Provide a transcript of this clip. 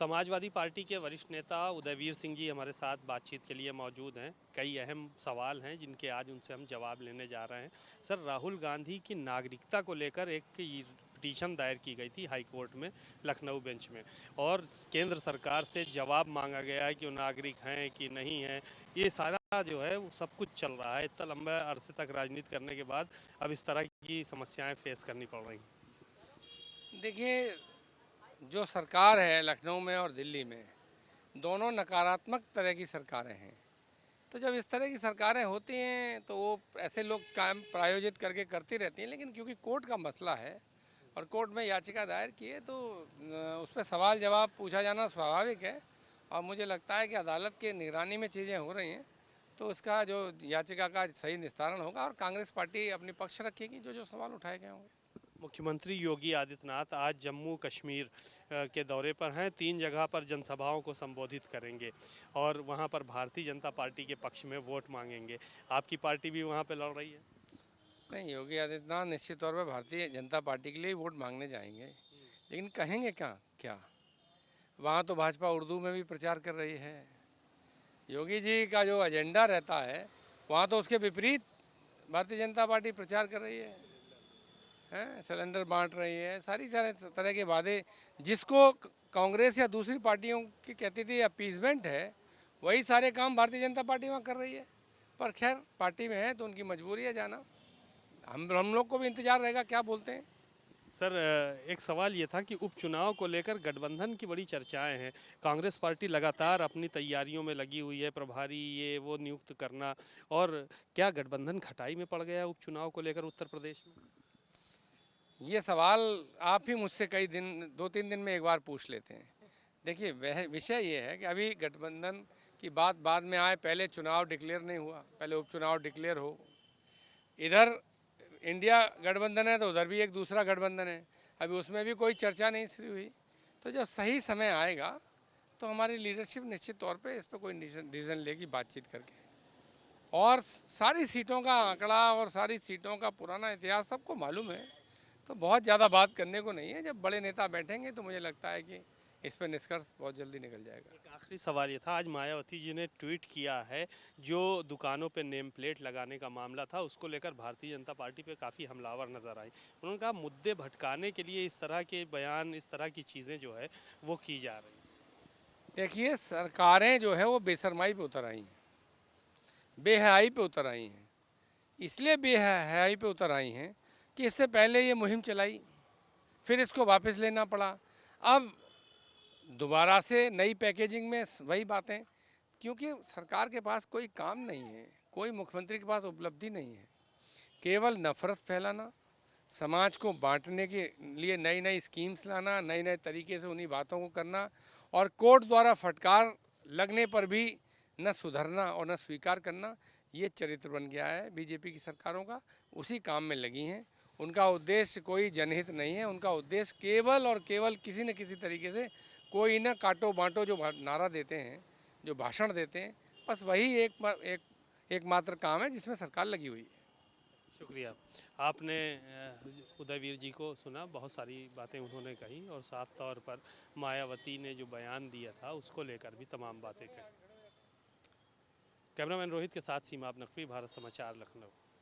Samajwadi party के वरिष्ठ नेता उदयवीर सिंह जी हमारे साथ बातचीत के लिए मौजूद हैं। कई अहम सवाल हैं जिनके आज उनसे हम जवाब लेने जा रहे हैं। सर, राहुल गांधी की नागरिकता को लेकर एक पिटीशन दायर की गई थी हाई कोर्ट में, लखनऊ बेंच में, और केंद्र सरकार से जवाब मांगा गया है कि वो नागरिक हैं कि नहीं हैं। ये सारा जो है वो सब कुछ चल रहा है। इतना लंबे अरसे तक राजनीति करने के बाद अब इस तरह की समस्याएं फेस करनी पड़ रही हैं। देखिए, जो सरकार है लखनऊ में और दिल्ली में, दोनों नकारात्मक तरह की सरकारें हैं। तो जब इस तरह की सरकारें होती हैं तो वो ऐसे लोग काम प्रायोजित करके करती रहती हैं, लेकिन क्योंकि कोर्ट का मसला है और कोर्ट में याचिका दायर की है तो उस पर सवाल जवाब पूछा जाना स्वाभाविक है। और मुझे लगता है कि अदालत के निगरानी में चीज़ें हो रही हैं, तो उसका जो याचिका का सही निस्तारण होगा और कांग्रेस पार्टी अपनी पक्ष रखेगी जो जो सवाल उठाए गए होंगे। मुख्यमंत्री योगी आदित्यनाथ आज जम्मू कश्मीर के दौरे पर हैं। 3 जगह पर जनसभाओं को संबोधित करेंगे और वहां पर भारतीय जनता पार्टी के पक्ष में वोट मांगेंगे। आपकी पार्टी भी वहां पर लड़ रही है? नहीं, योगी आदित्यनाथ निश्चित तौर पर भारतीय जनता पार्टी के लिए वोट मांगने जाएंगे, लेकिन कहेंगे क्या क्या? वहाँ तो भाजपा उर्दू में भी प्रचार कर रही है। योगी जी का जो एजेंडा रहता है वहाँ तो उसके विपरीत भारतीय जनता पार्टी प्रचार कर रही है, सिलेंडर बांट रही है, सारी सारे तरह के वादे जिसको कांग्रेस या दूसरी पार्टियों की कहती थी अपीजमेंट है, वही सारे काम भारतीय जनता पार्टी वहाँ कर रही है। पर खैर, पार्टी में है तो उनकी मजबूरी है जाना। हम लोग को भी इंतजार रहेगा क्या बोलते हैं। सर, एक सवाल ये था कि उपचुनाव को लेकर गठबंधन की बड़ी चर्चाएं हैं। कांग्रेस पार्टी लगातार अपनी तैयारियों में लगी हुई है, प्रभारी ये वो नियुक्त करना। और क्या गठबंधन खटाई में पड़ गया है उपचुनाव को लेकर उत्तर प्रदेश में? ये सवाल आप ही मुझसे कई दिन 2-3 दिन में एक बार पूछ लेते हैं। देखिए, वह विषय ये है कि अभी गठबंधन की बात बाद में आए, पहले चुनाव डिक्लेयर नहीं हुआ, पहले उपचुनाव डिक्लेयर हो। इधर इंडिया गठबंधन है तो उधर भी एक दूसरा गठबंधन है, अभी उसमें भी कोई चर्चा नहीं शुरू हुई। तो जब सही समय आएगा तो हमारी लीडरशिप निश्चित तौर पे इस पर कोई डिसीजन लेगी बातचीत करके। और सारी सीटों का आंकड़ा और सारी सीटों का पुराना इतिहास सबको मालूम है, तो बहुत ज़्यादा बात करने को नहीं है। जब बड़े नेता बैठेंगे तो मुझे लगता है कि इस पर निष्कर्ष बहुत जल्दी निकल जाएगा। एक आखिरी सवाल ये था, आज मायावती जी ने ट्वीट किया है, जो दुकानों पे नेम प्लेट लगाने का मामला था उसको लेकर भारतीय जनता पार्टी पे काफ़ी हमलावर नजर आई। उन्होंने कहा मुद्दे भटकाने के लिए इस तरह के बयान, इस तरह की चीज़ें जो है वो की जा रही। देखिए, सरकारें जो है वो बेशरमाई पे उतर आई हैं, बेहयाई पे उतर आई हैं। इसलिए बेहयाई पे उतर आई हैं कि इससे पहले ये मुहिम चलाई, फिर इसको वापस लेना पड़ा। अब दोबारा से नई पैकेजिंग में वही बातें, क्योंकि सरकार के पास कोई काम नहीं है, कोई मुख्यमंत्री के पास उपलब्धि नहीं है, केवल नफरत फैलाना, समाज को बांटने के लिए नई नई स्कीम्स लाना, नए नए तरीके से उन्हीं बातों को करना, और कोर्ट द्वारा फटकार लगने पर भी न सुधरना और न स्वीकार करना। ये चरित्र बन गया है बीजेपी की सरकारों का। उसी काम में लगी हैं। उनका उद्देश्य कोई जनहित नहीं है, उनका उद्देश्य केवल और केवल किसी न किसी तरीके से कोई न काटो बांटो जो नारा देते हैं, जो भाषण देते हैं, बस वही एकमात्र काम है जिसमें सरकार लगी हुई है। शुक्रिया। आपने उदयवीर जी को सुना, बहुत सारी बातें उन्होंने कही और साफ तौर पर मायावती ने जो बयान दिया था उसको लेकर भी तमाम बातें कही। कैमरामैन रोहित के साथ सीमा नकवी, भारत समाचार, लखनऊ।